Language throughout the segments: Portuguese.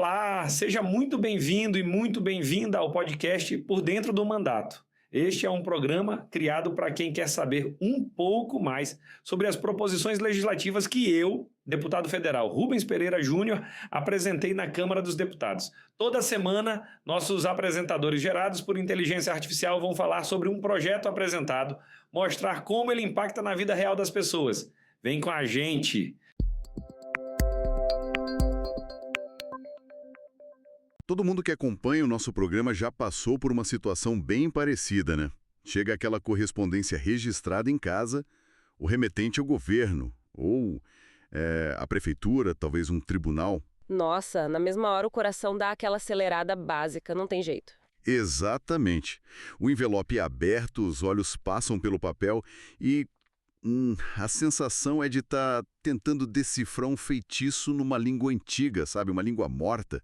Olá, seja muito bem-vindo e muito bem-vinda ao podcast Por Dentro do Mandato. Este é um programa criado para quem quer saber um pouco mais sobre as proposições legislativas que eu, deputado federal Rubens Pereira Júnior, apresentei na Câmara dos Deputados. Toda semana, nossos apresentadores gerados por inteligência artificial vão falar sobre um projeto apresentado, mostrar como ele impacta na vida real das pessoas. Vem com a gente! Todo mundo que acompanha o nosso programa já passou por uma situação bem parecida, né? Chega aquela correspondência registrada em casa, o remetente é o governo, ou a prefeitura, talvez um tribunal. Nossa, na mesma hora o coração dá aquela acelerada básica, não tem jeito. Exatamente. O envelope é aberto, os olhos passam pelo papel e a sensação é de estar tentando decifrar um feitiço numa língua antiga, sabe? Uma língua morta.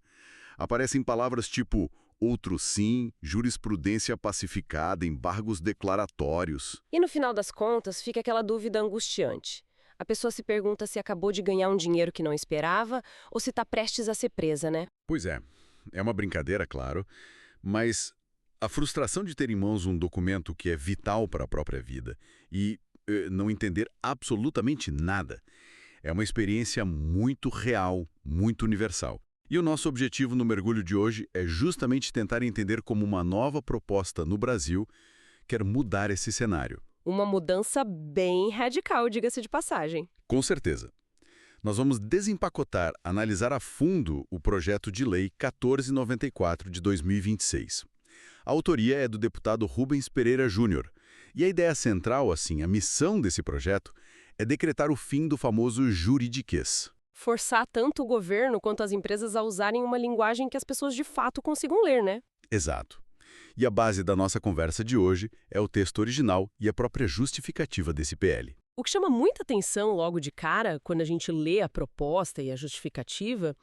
Aparecem palavras tipo outro sim, jurisprudência pacificada, embargos declaratórios. E no final das contas, fica aquela dúvida angustiante. A pessoa se pergunta se acabou de ganhar um dinheiro que não esperava ou se está prestes a ser presa, né? Pois é uma brincadeira, claro, mas a frustração de ter em mãos um documento que é vital para a própria vida e não entender absolutamente nada é uma experiência muito real, muito universal. E o nosso objetivo no mergulho de hoje é justamente tentar entender como uma nova proposta no Brasil quer mudar esse cenário. Uma mudança bem radical, diga-se de passagem. Com certeza. Nós vamos desempacotar, analisar a fundo o projeto de lei 1494 de 2026. A autoria é do deputado Rubens Pereira Júnior. E a ideia central, assim, a missão desse projeto é decretar o fim do famoso juridiquês. Forçar tanto o governo quanto as empresas a usarem uma linguagem que as pessoas de fato consigam ler, né? Exato. E a base da nossa conversa de hoje é o texto original e a própria justificativa desse PL. O que chama muita atenção logo de cara, quando a gente lê a proposta e a justificativa,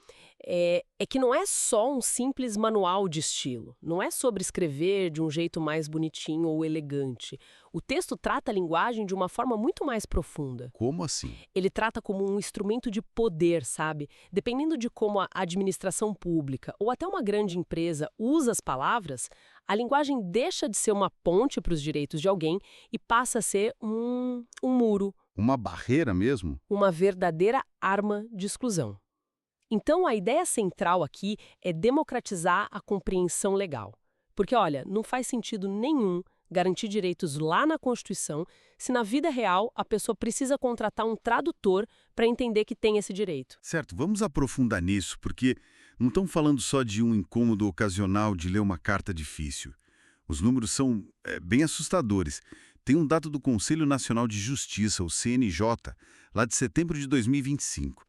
é que não é só um simples manual de estilo. Não é sobre escrever de um jeito mais bonitinho ou elegante. O texto trata a linguagem de uma forma muito mais profunda. Como assim? Ele trata como um instrumento de poder, sabe? Dependendo de como a administração pública ou até uma grande empresa usa as palavras, a linguagem deixa de ser uma ponte para os direitos de alguém e passa a ser um muro. Uma barreira mesmo? Uma verdadeira arma de exclusão. Então, a ideia central aqui é democratizar a compreensão legal. Porque, olha, não faz sentido nenhum garantir direitos lá na Constituição se na vida real a pessoa precisa contratar um tradutor para entender que tem esse direito. Certo, vamos aprofundar nisso, porque não estamos falando só de um incômodo ocasional de ler uma carta difícil. Os números são bem assustadores. Tem um dado do Conselho Nacional de Justiça, o CNJ, lá de setembro de 2025.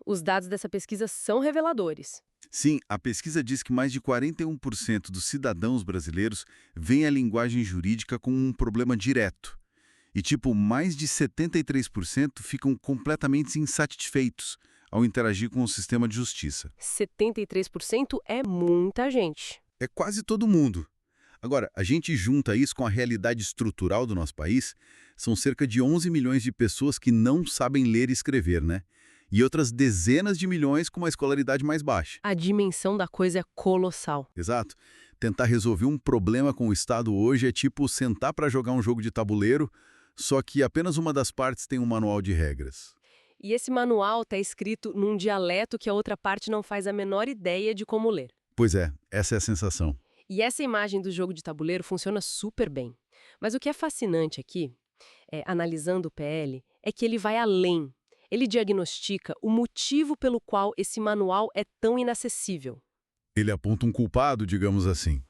Os dados dessa pesquisa são reveladores. Sim, a pesquisa diz que mais de 41% dos cidadãos brasileiros veem a linguagem jurídica como um problema direto. E, mais de 73% ficam completamente insatisfeitos ao interagir com o sistema de justiça. 73% é muita gente. É quase todo mundo. Agora, a gente junta isso com a realidade estrutural do nosso país, são cerca de 11 milhões de pessoas que não sabem ler e escrever, né? E outras dezenas de milhões com uma escolaridade mais baixa. A dimensão da coisa é colossal. Exato. Tentar resolver um problema com o Estado hoje é tipo sentar para jogar um jogo de tabuleiro, só que apenas uma das partes tem um manual de regras. E esse manual está escrito num dialeto que a outra parte não faz a menor ideia de como ler. Pois é, essa é a sensação. E essa imagem do jogo de tabuleiro funciona super bem. Mas o que é fascinante aqui, analisando o PL, é que ele vai além. Ele diagnostica o motivo pelo qual esse manual é tão inacessível. Ele aponta um culpado, digamos assim.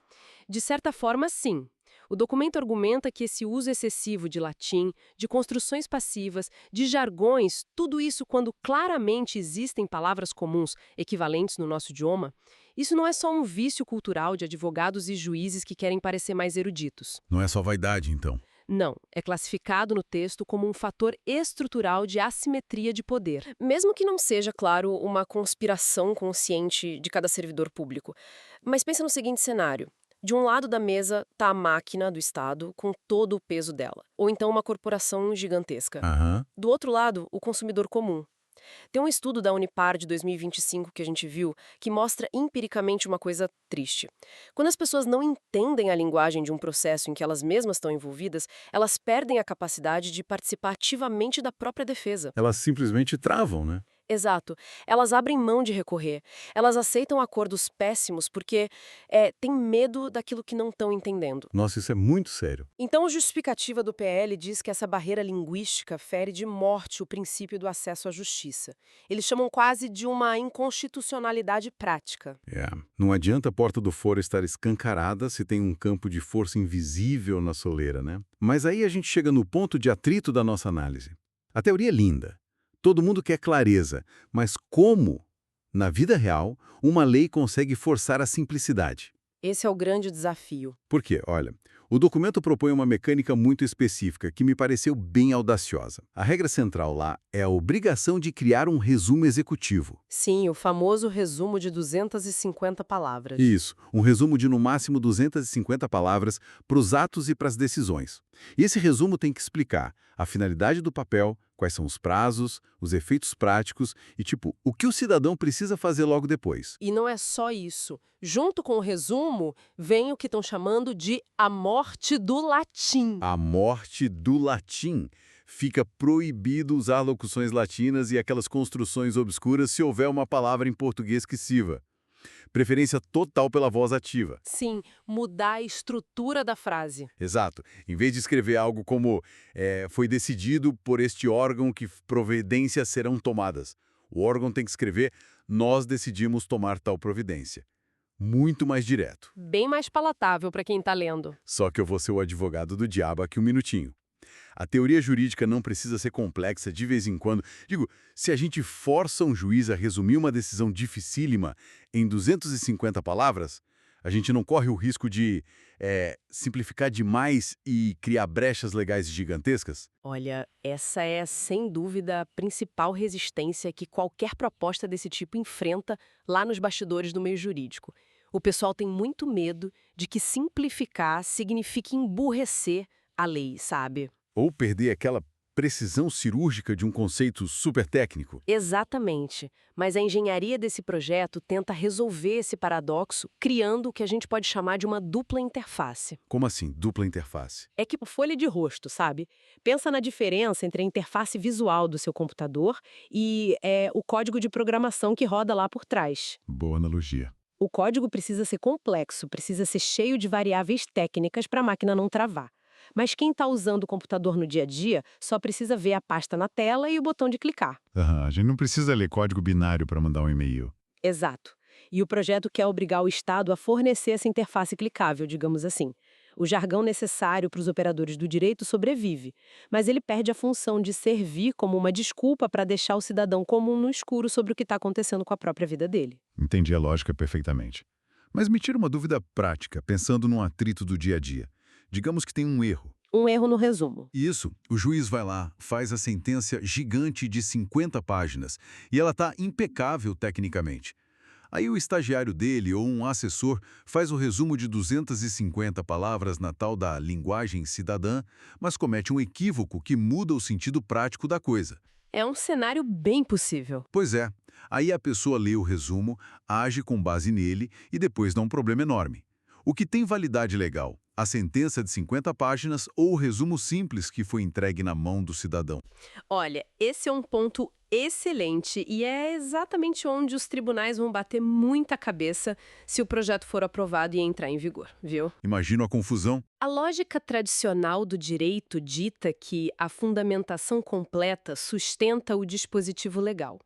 De certa forma, sim. O documento argumenta que esse uso excessivo de latim, de construções passivas, de jargões, tudo isso quando claramente existem palavras comuns equivalentes no nosso idioma, isso não é só um vício cultural de advogados e juízes que querem parecer mais eruditos. Não é só vaidade, então. Não, é classificado no texto como um fator estrutural de assimetria de poder. Mesmo que não seja, claro, uma conspiração consciente de cada servidor público. Mas pensa no seguinte cenário. De um lado da mesa está a máquina do Estado com todo o peso dela. Ou então uma corporação gigantesca. Aham. Do outro lado, o consumidor comum. Tem um estudo da Unipar de 2025 que a gente viu que mostra empiricamente uma coisa triste. Quando as pessoas não entendem a linguagem de um processo em que elas mesmas estão envolvidas, elas perdem a capacidade de participar ativamente da própria defesa. Elas simplesmente travam, né? Exato. Elas abrem mão de recorrer. Elas aceitam acordos péssimos porque têm medo daquilo que não estão entendendo. Nossa, isso é muito sério. Então, a justificativa do PL diz que essa barreira linguística fere de morte o princípio do acesso à justiça. Eles chamam quase de uma inconstitucionalidade prática. Não adianta a porta do foro estar escancarada se tem um campo de força invisível na soleira, né? Mas aí a gente chega no ponto de atrito da nossa análise. A teoria é linda. Todo mundo quer clareza, mas como, na vida real, uma lei consegue forçar a simplicidade? Esse é o grande desafio. Por quê? Olha, o documento propõe uma mecânica muito específica que me pareceu bem audaciosa. A regra central lá é a obrigação de criar um resumo executivo. Sim, o famoso resumo de 250 palavras. Isso, um resumo de no máximo 250 palavras para os atos e para as decisões. E esse resumo tem que explicar a finalidade do papel, quais são os prazos, os efeitos práticos e, o que o cidadão precisa fazer logo depois. E não é só isso. Junto com o resumo, vem o que estão chamando de a morte do latim. A morte do latim. Fica proibido usar locuções latinas e aquelas construções obscuras se houver uma palavra em português que sirva. Preferência total pela voz ativa. Sim, mudar a estrutura da frase. Exato. Em vez de escrever algo como foi decidido por este órgão que providências serão tomadas. O órgão tem que escrever nós decidimos tomar tal providência. Muito mais direto. Bem mais palatável para quem está lendo. Só que eu vou ser o advogado do diabo aqui um minutinho. A teoria jurídica não precisa ser complexa de vez em quando. Digo, se a gente força um juiz a resumir uma decisão dificílima em 250 palavras, a gente não corre o risco de simplificar demais e criar brechas legais gigantescas? Olha, essa é, sem dúvida, a principal resistência que qualquer proposta desse tipo enfrenta lá nos bastidores do meio jurídico. O pessoal tem muito medo de que simplificar signifique emburrecer a lei, sabe? Ou perder aquela precisão cirúrgica de um conceito super técnico. Exatamente. Mas a engenharia desse projeto tenta resolver esse paradoxo criando o que a gente pode chamar de uma dupla interface. Como assim, dupla interface? É tipo folha de rosto, sabe? Pensa na diferença entre a interface visual do seu computador e o código de programação que roda lá por trás. Boa analogia. O código precisa ser complexo, precisa ser cheio de variáveis técnicas para a máquina não travar. Mas quem está usando o computador no dia a dia só precisa ver a pasta na tela e o botão de clicar. A gente não precisa ler código binário para mandar um e-mail. Exato. E o projeto quer obrigar o Estado a fornecer essa interface clicável, digamos assim. O jargão necessário para os operadores do direito sobrevive, mas ele perde a função de servir como uma desculpa para deixar o cidadão comum no escuro sobre o que está acontecendo com a própria vida dele. Entendi a lógica perfeitamente. Mas me tira uma dúvida prática, pensando num atrito do dia a dia. Digamos que tem um erro. Um erro no resumo. Isso, o juiz vai lá, faz a sentença gigante de 50 páginas e ela está impecável tecnicamente. Aí o estagiário dele ou um assessor faz o resumo de 250 palavras na tal da linguagem cidadã, mas comete um equívoco que muda o sentido prático da coisa. É um cenário bem possível. Pois é, aí a pessoa lê o resumo, age com base nele e depois dá um problema enorme. O que tem validade legal? A sentença de 50 páginas ou o resumo simples que foi entregue na mão do cidadão? Olha, esse é um ponto excelente e é exatamente onde os tribunais vão bater muita cabeça se o projeto for aprovado e entrar em vigor, viu? Imagino a confusão. A lógica tradicional do direito dita que a fundamentação completa sustenta o dispositivo legal.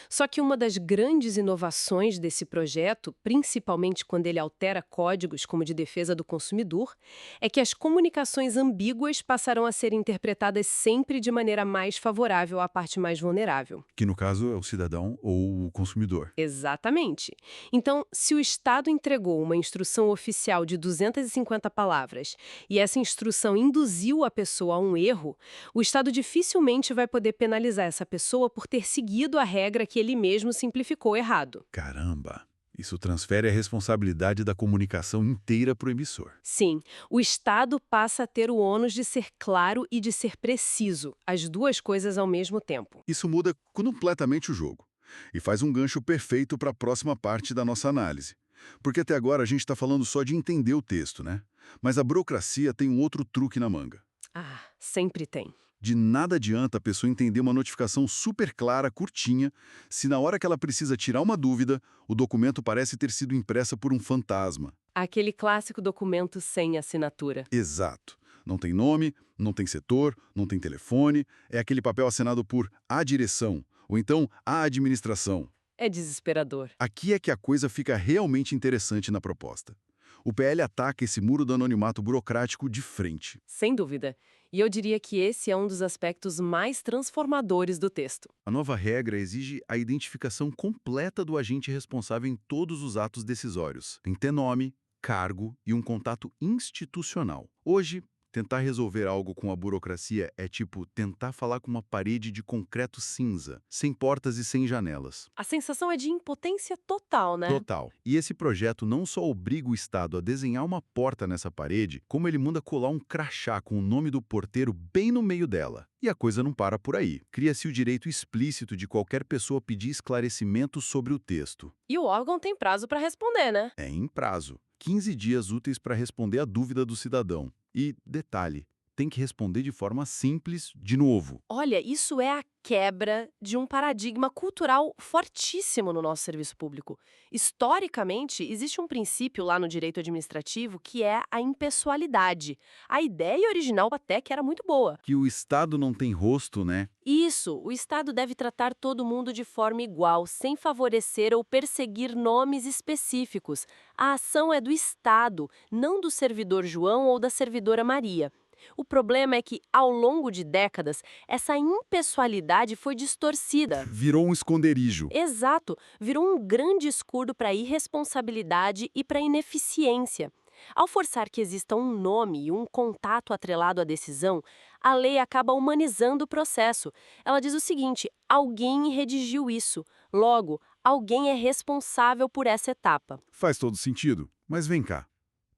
Só que uma das grandes inovações desse projeto, principalmente quando ele altera códigos como de defesa do consumidor, é que as comunicações ambíguas passarão a ser interpretadas sempre de maneira mais favorável à parte mais vulnerável. Que no caso é o cidadão ou o consumidor. Exatamente. Então, se o Estado entregou uma instrução oficial de 250 palavras e essa instrução induziu a pessoa a um erro, o Estado dificilmente vai poder penalizar essa pessoa por ter seguido a regra que ele mesmo simplificou errado. Caramba! Isso transfere a responsabilidade da comunicação inteira para o emissor. Sim, o Estado passa a ter o ônus de ser claro e de ser preciso, as duas coisas ao mesmo tempo. Isso muda completamente o jogo e faz um gancho perfeito para a próxima parte da nossa análise. Porque até agora a gente está falando só de entender o texto, né? Mas a burocracia tem um outro truque na manga. Ah, sempre tem. De nada adianta a pessoa entender uma notificação super clara, curtinha, se na hora que ela precisa tirar uma dúvida, o documento parece ter sido impressa por um fantasma. Aquele clássico documento sem assinatura. Exato. Não tem nome, não tem setor, não tem telefone, é aquele papel assinado por a direção, ou então a administração. É desesperador. Aqui é que a coisa fica realmente interessante na proposta. O PL ataca esse muro do anonimato burocrático de frente. Sem dúvida. E eu diria que esse é um dos aspectos mais transformadores do texto. A nova regra exige a identificação completa do agente responsável em todos os atos decisórios. Tem que ter nome, cargo e um contato institucional. Hoje, tentar resolver algo com a burocracia é tipo tentar falar com uma parede de concreto cinza, sem portas e sem janelas. A sensação é de impotência total, né? Total. E esse projeto não só obriga o Estado a desenhar uma porta nessa parede, como ele manda colar um crachá com o nome do porteiro bem no meio dela. E a coisa não para por aí. Cria-se o direito explícito de qualquer pessoa pedir esclarecimentos sobre o texto. E o órgão tem prazo para responder, né? É em prazo. 15 dias úteis para responder a dúvida do cidadão. E, detalhe, tem que responder de forma simples, de novo. Olha, isso é a quebra de um paradigma cultural fortíssimo no nosso serviço público. Historicamente, existe um princípio lá no direito administrativo que é a impessoalidade. A ideia original até que era muito boa. Que o Estado não tem rosto, né? Isso, o Estado deve tratar todo mundo de forma igual, sem favorecer ou perseguir nomes específicos. A ação é do Estado, não do servidor João ou da servidora Maria. O problema é que, ao longo de décadas, essa impessoalidade foi distorcida. Virou um esconderijo. Exato, virou um grande escudo para a irresponsabilidade e para a ineficiência. Ao forçar que exista um nome e um contato atrelado à decisão, a lei acaba humanizando o processo. Ela diz o seguinte: alguém redigiu isso, logo, alguém é responsável por essa etapa. Faz todo sentido. Mas vem cá,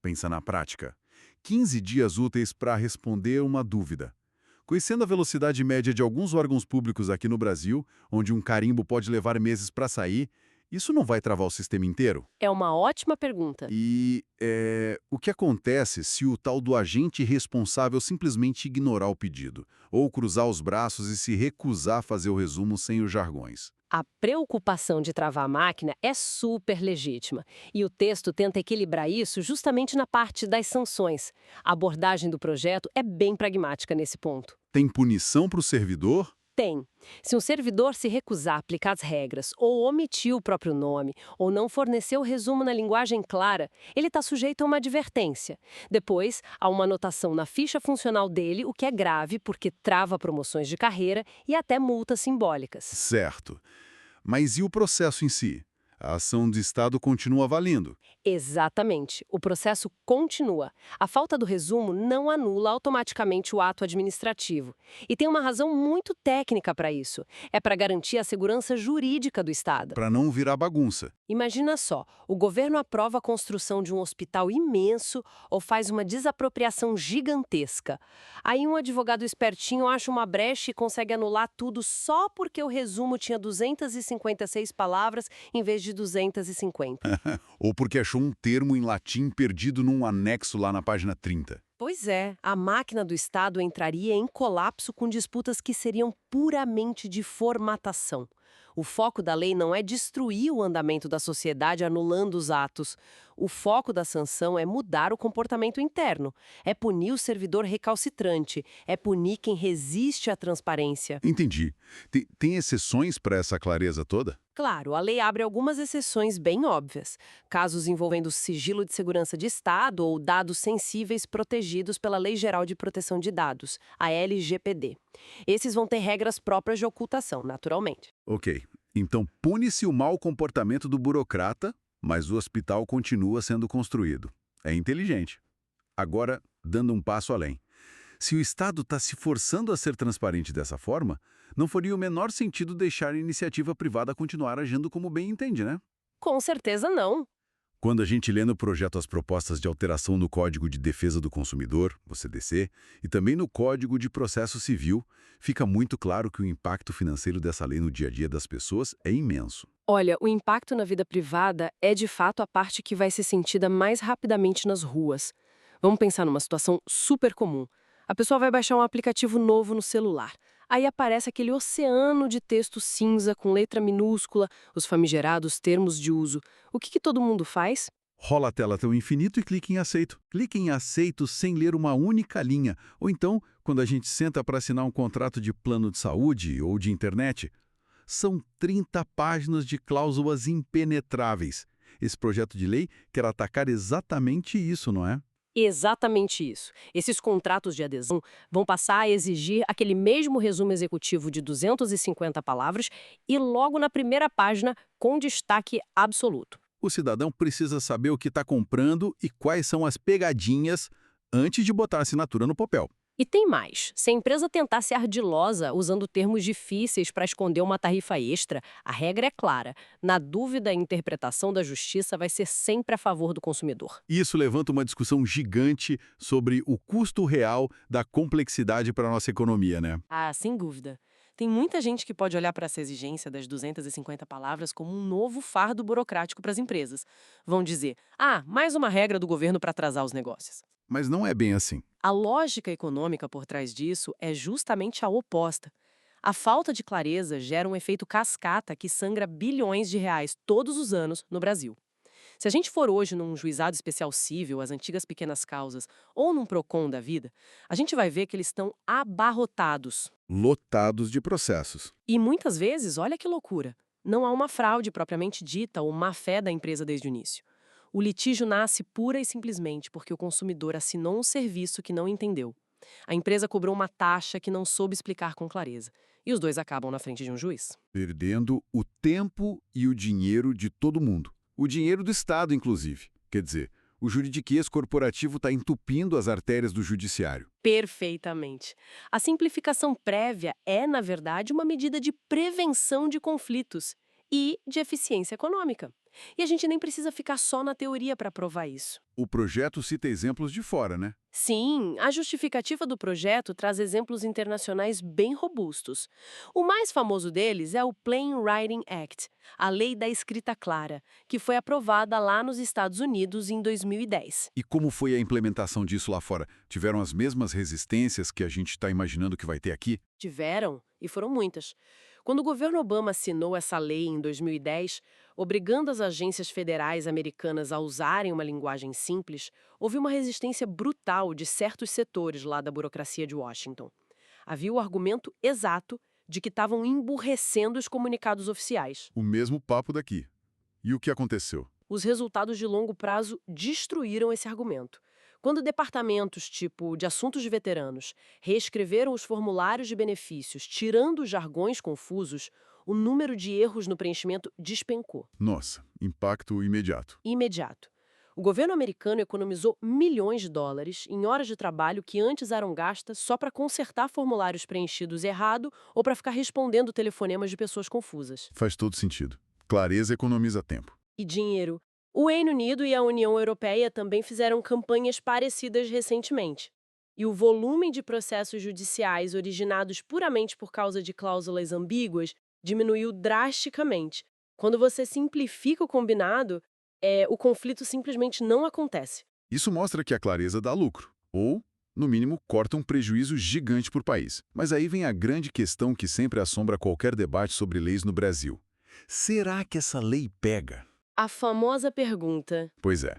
pensa na prática. 15 dias úteis para responder uma dúvida. Conhecendo a velocidade média de alguns órgãos públicos aqui no Brasil, onde um carimbo pode levar meses para sair, isso não vai travar o sistema inteiro? É uma ótima pergunta. E o que acontece se o tal do agente responsável simplesmente ignorar o pedido, ou cruzar os braços e se recusar a fazer o resumo sem os jargões? A preocupação de travar a máquina é super legítima, e o texto tenta equilibrar isso justamente na parte das sanções. A abordagem do projeto é bem pragmática nesse ponto. Tem punição para o servidor? Tem. Se um servidor se recusar a aplicar as regras, ou omitir o próprio nome, ou não fornecer o resumo na linguagem clara, ele está sujeito a uma advertência. Depois, há uma anotação na ficha funcional dele, o que é grave porque trava promoções de carreira e até multas simbólicas. Certo. Mas e o processo em si? A ação do Estado continua valendo. Exatamente. O processo continua. A falta do resumo não anula automaticamente o ato administrativo. E tem uma razão muito técnica para isso. É para garantir a segurança jurídica do Estado. Para não virar bagunça. Imagina só, o governo aprova a construção de um hospital imenso ou faz uma desapropriação gigantesca. Aí um advogado espertinho acha uma brecha e consegue anular tudo só porque o resumo tinha 256 palavras em vez de 250. Ou porque achou um termo em latim perdido num anexo lá na página 30. Pois é, a máquina do Estado entraria em colapso com disputas que seriam puramente de formatação. O foco da lei não é destruir o andamento da sociedade anulando os atos. O foco da sanção é mudar o comportamento interno. É punir o servidor recalcitrante. É punir quem resiste à transparência. Entendi. Tem exceções para essa clareza toda? Claro, a lei abre algumas exceções bem óbvias. Casos envolvendo sigilo de segurança de Estado ou dados sensíveis protegidos pela Lei Geral de Proteção de Dados, a LGPD. Esses vão ter regras próprias de ocultação, naturalmente. Ok. Então pune-se o mau comportamento do burocrata, mas o hospital continua sendo construído. É inteligente. Agora, dando um passo além. Se o Estado está se forçando a ser transparente dessa forma, não faria o menor sentido deixar a iniciativa privada continuar agindo como bem entende, né? Com certeza não. Quando a gente lê no projeto as propostas de alteração no Código de Defesa do Consumidor, o CDC, e também no Código de Processo Civil, fica muito claro que o impacto financeiro dessa lei no dia a dia das pessoas é imenso. Olha, o impacto na vida privada é de fato a parte que vai ser sentida mais rapidamente nas ruas. Vamos pensar numa situação super comum. A pessoa vai baixar um aplicativo novo no celular. Aí aparece aquele oceano de texto cinza com letra minúscula, os famigerados termos de uso. O que todo mundo faz? Rola a tela até o infinito e clique em aceito. Clique em aceito sem ler uma única linha. Ou então, quando a gente senta para assinar um contrato de plano de saúde ou de internet, são 30 páginas de cláusulas impenetráveis. Esse projeto de lei quer atacar exatamente isso, não é? Exatamente isso. Esses contratos de adesão vão passar a exigir aquele mesmo resumo executivo de 250 palavras e logo na primeira página com destaque absoluto. O cidadão precisa saber o que está comprando e quais são as pegadinhas antes de botar a assinatura no papel. E tem mais. Se a empresa tentar ser ardilosa usando termos difíceis para esconder uma tarifa extra, a regra é clara. Na dúvida, a interpretação da justiça vai ser sempre a favor do consumidor. Isso levanta uma discussão gigante sobre o custo real da complexidade para a nossa economia, né? Ah, sem dúvida. Tem muita gente que pode olhar para essa exigência das 250 palavras como um novo fardo burocrático para as empresas. Vão dizer, mais uma regra do governo para atrasar os negócios. Mas não é bem assim. A lógica econômica por trás disso é justamente a oposta. A falta de clareza gera um efeito cascata que sangra bilhões de reais todos os anos no Brasil. Se a gente for hoje num juizado especial cível, as antigas pequenas causas, ou num PROCON da vida, a gente vai ver que eles estão abarrotados. Lotados de processos. E muitas vezes, olha que loucura, não há uma fraude propriamente dita ou má-fé da empresa desde o início. O litígio nasce pura e simplesmente porque o consumidor assinou um serviço que não entendeu. A empresa cobrou uma taxa que não soube explicar com clareza. E os dois acabam na frente de um juiz. Perdendo o tempo e o dinheiro de todo mundo. O dinheiro do Estado, inclusive. Quer dizer, o juridiquês corporativo está entupindo as artérias do judiciário. Perfeitamente. A simplificação prévia é, na verdade, uma medida de prevenção de conflitos e de eficiência econômica. E a gente nem precisa ficar só na teoria para provar isso. O projeto cita exemplos de fora, né? Sim, a justificativa do projeto traz exemplos internacionais bem robustos. O mais famoso deles é o Plain Writing Act, a Lei da Escrita Clara, que foi aprovada lá nos Estados Unidos em 2010. E como foi a implementação disso lá fora? Tiveram as mesmas resistências que a gente está imaginando que vai ter aqui? Tiveram, e foram muitas. Quando o governo Obama assinou essa lei em 2010, obrigando as agências federais americanas a usarem uma linguagem simples, houve uma resistência brutal de certos setores lá da burocracia de Washington. Havia o argumento exato de que estavam emburrecendo os comunicados oficiais. O mesmo papo daqui. E o que aconteceu? Os resultados de longo prazo destruíram esse argumento. Quando departamentos tipo de assuntos de veteranos reescreveram os formulários de benefícios, tirando os jargões confusos, o número de erros no preenchimento despencou. Nossa, impacto imediato. Imediato. O governo americano economizou milhões de dólares em horas de trabalho que antes eram gastas só para consertar formulários preenchidos errado ou para ficar respondendo telefonemas de pessoas confusas. Faz todo sentido. Clareza economiza tempo. E dinheiro. O Reino Unido e a União Europeia também fizeram campanhas parecidas recentemente. E o volume de processos judiciais originados puramente por causa de cláusulas ambíguas diminuiu drasticamente. Quando você simplifica o combinado, o conflito simplesmente não acontece. Isso mostra que a clareza dá lucro. Ou, no mínimo, corta um prejuízo gigante por país. Mas aí vem a grande questão que sempre assombra qualquer debate sobre leis no Brasil. Será que essa lei pega? A famosa pergunta. Pois é.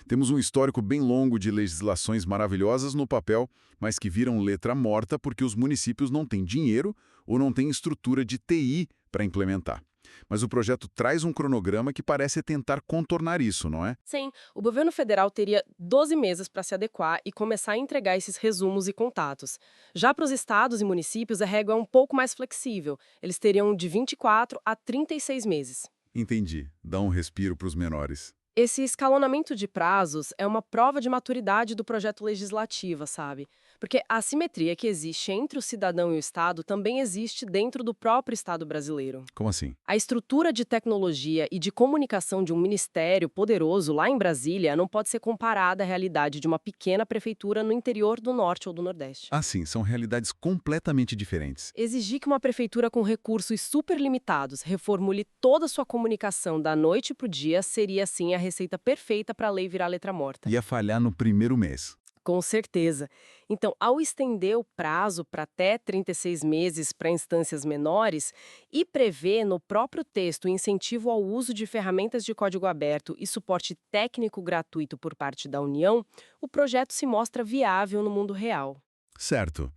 Temos um histórico bem longo de legislações maravilhosas no papel, mas que viram letra morta porque os municípios não têm dinheiro ou não têm estrutura de TI para implementar. Mas o projeto traz um cronograma que parece tentar contornar isso, não é? Sim, o governo federal teria 12 meses para se adequar e começar a entregar esses resumos e contatos. Já para os estados e municípios, a régua é um pouco mais flexível. Eles teriam de 24 a 36 meses. Entendi. Dá um respiro para os menores. Esse escalonamento de prazos é uma prova de maturidade do projeto legislativo, sabe? Porque a assimetria que existe entre o cidadão e o Estado também existe dentro do próprio Estado brasileiro. Como assim? A estrutura de tecnologia e de comunicação de um ministério poderoso lá em Brasília não pode ser comparada à realidade de uma pequena prefeitura no interior do Norte ou do Nordeste. Ah, sim, são realidades completamente diferentes. Exigir que uma prefeitura com recursos super limitados reformule toda a sua comunicação da noite para o dia seria, assim, a receita perfeita para a lei virar letra morta. Ia falhar no primeiro mês. Com certeza. Então, ao estender o prazo para até 36 meses para instâncias menores e prever no próprio texto o incentivo ao uso de ferramentas de código aberto e suporte técnico gratuito por parte da União, o projeto se mostra viável no mundo real. Certo.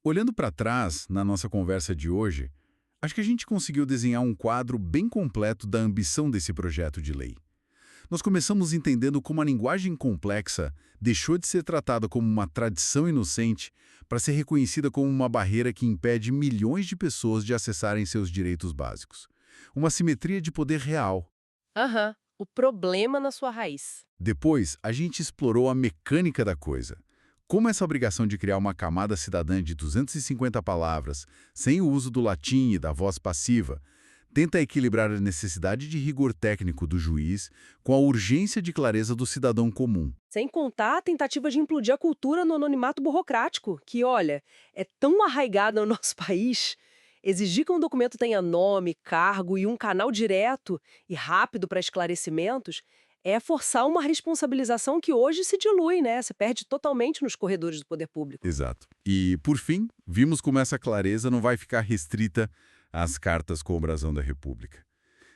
Olhando para trás, na nossa conversa de hoje, acho que a gente conseguiu desenhar um quadro bem completo da ambição desse projeto de lei. Nós começamos entendendo como a linguagem complexa deixou de ser tratada como uma tradição inocente para ser reconhecida como uma barreira que impede milhões de pessoas de acessarem seus direitos básicos. Uma simetria de poder real. Aham, o problema na sua raiz. Depois, a gente explorou a mecânica da coisa. Como essa obrigação de criar uma camada cidadã de 250 palavras, sem o uso do latim e da voz passiva, tenta equilibrar a necessidade de rigor técnico do juiz com a urgência de clareza do cidadão comum. Sem contar a tentativa de implodir a cultura no anonimato burocrático, que, olha, é tão arraigada no nosso país. Exigir que um documento tenha nome, cargo e um canal direto e rápido para esclarecimentos é forçar uma responsabilização que hoje se dilui, né? Se perde totalmente nos corredores do poder público. Exato. E, por fim, vimos como essa clareza não vai ficar restrita às cartas com o brasão da República.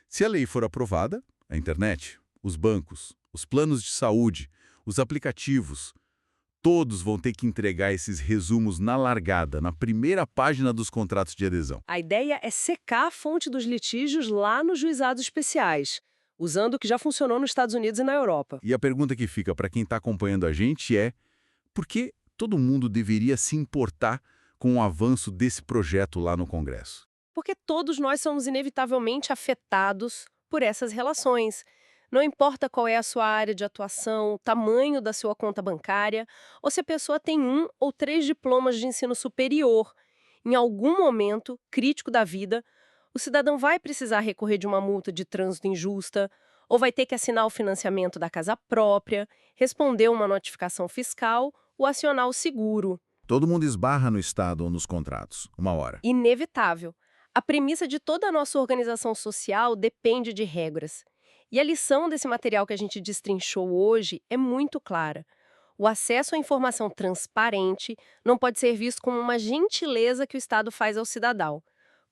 Se a lei for aprovada, a internet, os bancos, os planos de saúde, os aplicativos, todos vão ter que entregar esses resumos na largada, na primeira página dos contratos de adesão. A ideia é secar a fonte dos litígios lá nos juizados especiais, usando o que já funcionou nos Estados Unidos e na Europa. E a pergunta que fica para quem está acompanhando a gente é: por que todo mundo deveria se importar com o avanço desse projeto lá no Congresso? Porque todos nós somos inevitavelmente afetados por essas relações. Não importa qual é a sua área de atuação, o tamanho da sua conta bancária, ou se a pessoa tem 1 ou 3 diplomas de ensino superior. Em algum momento crítico da vida, o cidadão vai precisar recorrer de uma multa de trânsito injusta, ou vai ter que assinar o financiamento da casa própria, responder uma notificação fiscal ou acionar o seguro. Todo mundo esbarra no Estado ou nos contratos, uma hora. Inevitável. A premissa de toda a nossa organização social depende de regras. E a lição desse material que a gente destrinchou hoje é muito clara. O acesso à informação transparente não pode ser visto como uma gentileza que o Estado faz ao cidadão.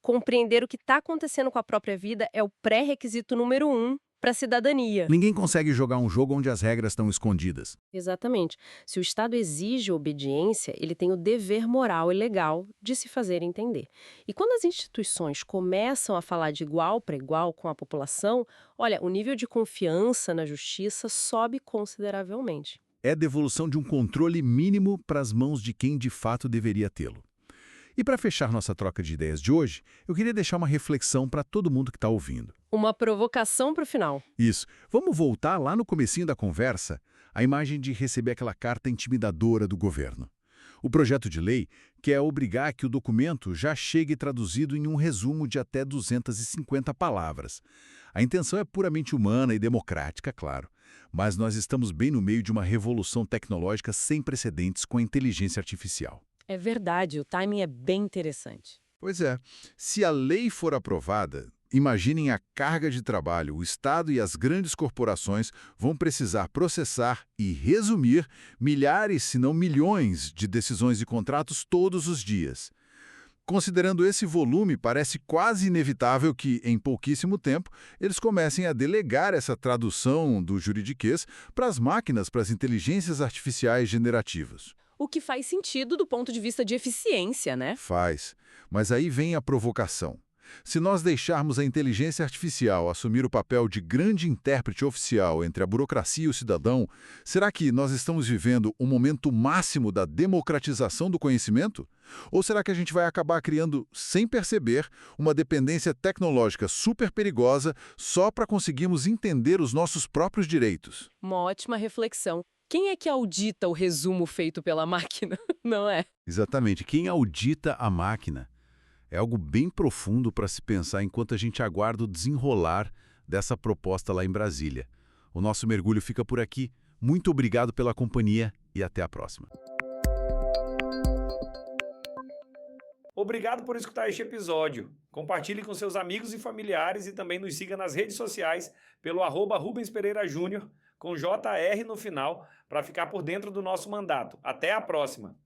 Compreender o que está acontecendo com a própria vida é o pré-requisito número 1 para a cidadania. Ninguém consegue jogar um jogo onde as regras estão escondidas. Exatamente. Se o Estado exige obediência, ele tem o dever moral e legal de se fazer entender. E quando as instituições começam a falar de igual para igual com a população, olha, o nível de confiança na justiça sobe consideravelmente. É devolução de um controle mínimo para as mãos de quem de fato deveria tê-lo. E para fechar nossa troca de ideias de hoje, eu queria deixar uma reflexão para todo mundo que está ouvindo. Uma provocação para o final. Isso. Vamos voltar lá no comecinho da conversa, a imagem de receber aquela carta intimidadora do governo. O projeto de lei quer obrigar que o documento já chegue traduzido em um resumo de até 250 palavras. A intenção é puramente humana e democrática, claro, mas nós estamos bem no meio de uma revolução tecnológica sem precedentes com a inteligência artificial. É verdade, o timing é bem interessante. Pois é, se a lei for aprovada, imaginem a carga de trabalho. O Estado e as grandes corporações vão precisar processar e resumir milhares, se não milhões, de decisões e contratos todos os dias. Considerando esse volume, parece quase inevitável que, em pouquíssimo tempo, eles comecem a delegar essa tradução do juridiquês para as máquinas, para as inteligências artificiais generativas. O que faz sentido do ponto de vista de eficiência, né? Faz. Mas aí vem a provocação. Se nós deixarmos a inteligência artificial assumir o papel de grande intérprete oficial entre a burocracia e o cidadão, será que nós estamos vivendo o momento máximo da democratização do conhecimento? Ou será que a gente vai acabar criando, sem perceber, uma dependência tecnológica super perigosa só para conseguirmos entender os nossos próprios direitos? Uma ótima reflexão. quem é que audita o resumo feito pela máquina? Não é? Exatamente. Quem audita a máquina? É algo bem profundo para se pensar enquanto a gente aguarda o desenrolar dessa proposta lá em Brasília. O nosso mergulho fica por aqui. Muito obrigado pela companhia e até a próxima. Obrigado por escutar este episódio. Compartilhe com seus amigos e familiares e também nos siga nas redes sociais pelo @RubensPereiraJúnior com JR no final para ficar por dentro do nosso mandato. Até a próxima!